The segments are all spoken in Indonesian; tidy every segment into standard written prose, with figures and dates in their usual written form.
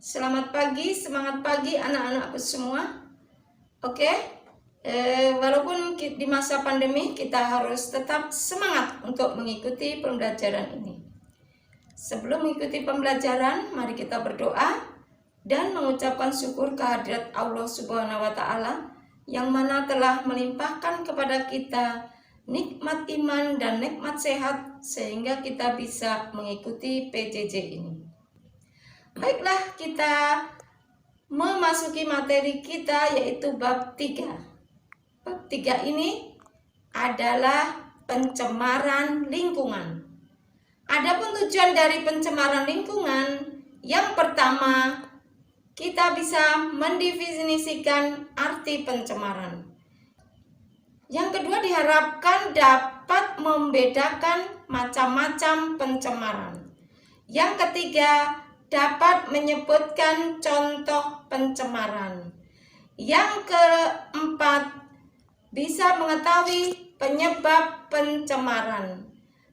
Selamat pagi, semangat pagi anak-anakku semua. Oke, walaupun di masa pandemi kita harus tetap semangat untuk mengikuti pembelajaran ini. Sebelum mengikuti pembelajaran, mari kita berdoa dan mengucapkan syukur kehadirat Allah Subhanahu wa Ta'ala yang mana telah melimpahkan kepada kita nikmat iman dan nikmat sehat sehingga kita bisa mengikuti PJJ ini. Baiklah, kita memasuki materi kita yaitu bab 3. Bab 3 ini adalah pencemaran lingkungan. Adapun tujuan dari pencemaran lingkungan, yang pertama, kita bisa mendefinisikan arti pencemaran. Yang kedua, diharapkan dapat membedakan macam-macam pencemaran. Yang ketiga, dapat menyebutkan contoh pencemaran. Yang keempat, bisa mengetahui penyebab pencemaran.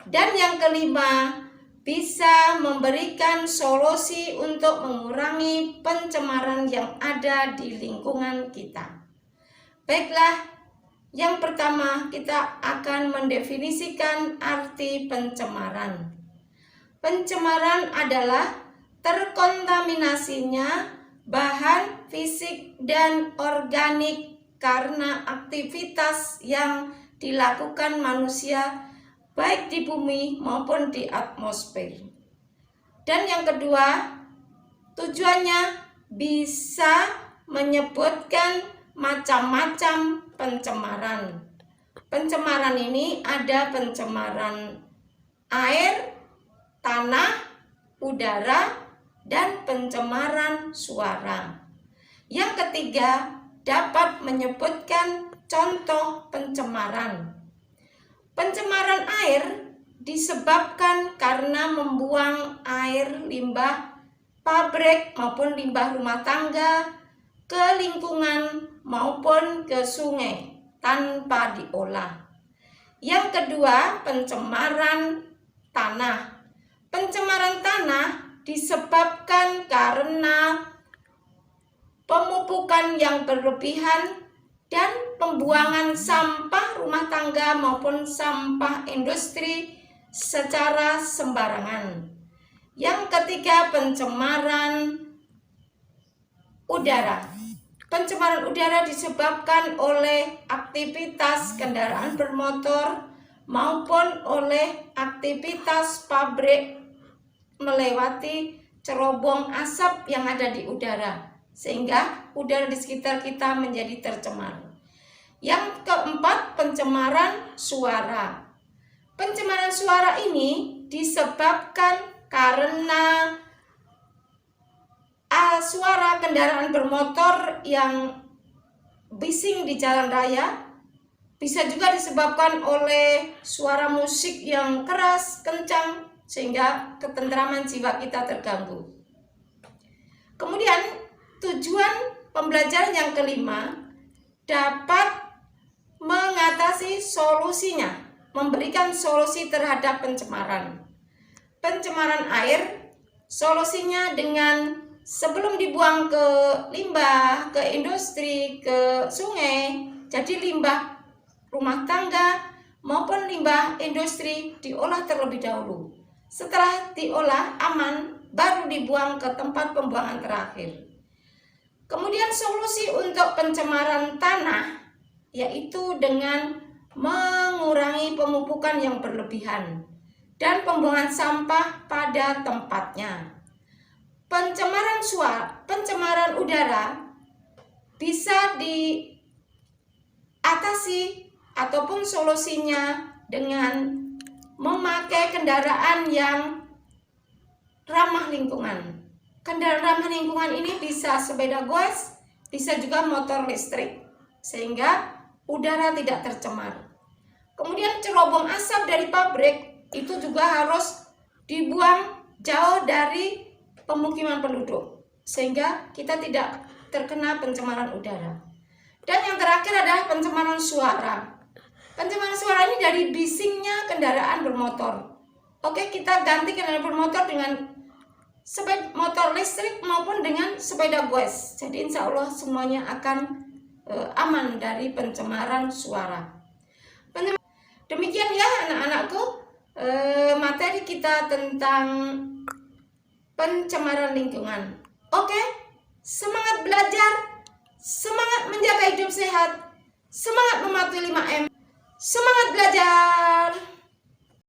Dan yang kelima, bisa memberikan solusi untuk mengurangi pencemaran yang ada di lingkungan kita. Baiklah, yang pertama kita akan mendefinisikan arti pencemaran. Pencemaran adalah terkontaminasinya bahan fisik dan organik karena aktivitas yang dilakukan manusia baik di bumi maupun di atmosfer. Dan yang kedua, tujuannya bisa menyebutkan macam-macam pencemaran. Pencemaran ini ada pencemaran air, tanah, udara, dan pencemaran suara. Yang ketiga, dapat menyebutkan contoh pencemaran. Pencemaran air disebabkan karena membuang air limbah pabrik maupun limbah rumah tangga ke lingkungan maupun ke sungai tanpa diolah. Yang kedua, pencemaran tanah. Pencemaran tanah disebabkan karena pemupukan yang berlebihan dan pembuangan sampah rumah tangga maupun sampah industri secara sembarangan. Yang ketiga, pencemaran udara. Pencemaran udara disebabkan oleh aktivitas kendaraan bermotor maupun oleh aktivitas pabrik melewati cerobong asap yang ada di udara, sehingga udara di sekitar kita menjadi tercemar. Yang keempat, pencemaran suara. Pencemaran suara ini disebabkan karena suara kendaraan bermotor yang bising di jalan raya. Bisa juga disebabkan oleh suara musik yang keras, kencang, sehingga ketentraman jiwa kita terganggu. Kemudian tujuan pembelajaran yang kelima, dapat mengatasi solusinya, memberikan solusi terhadap pencemaran. Pencemaran air, solusinya dengan sebelum dibuang ke limbah, ke industri, ke sungai, jadi limbah rumah tangga maupun limbah industri diolah terlebih dahulu. Setelah diolah aman, baru dibuang ke tempat pembuangan terakhir. Kemudian solusi untuk pencemaran tanah yaitu dengan mengurangi pemupukan yang berlebihan dan pembuangan sampah pada tempatnya. Pencemaran udara bisa diatasi ataupun solusinya dengan memakai kendaraan yang ramah lingkungan. Kendaraan ramah lingkungan ini bisa sepeda goes, bisa juga motor listrik, sehingga udara tidak tercemar. Kemudian cerobong asap dari pabrik itu juga harus dibuang jauh dari pemukiman penduduk, sehingga kita tidak terkena pencemaran udara. Dan yang terakhir adalah pencemaran suara. Pencemaran suara ini dari bisingnya kendaraan bermotor. Oke, kita ganti kendaraan bermotor dengan motor listrik maupun dengan sepeda goes. Jadi insya Allah semuanya akan aman dari pencemaran suara. Demikian ya anak-anakku, materi kita tentang pencemaran lingkungan. Oke, semangat belajar, semangat menjaga hidup sehat, semangat mematuhi 5M, semangat belajar.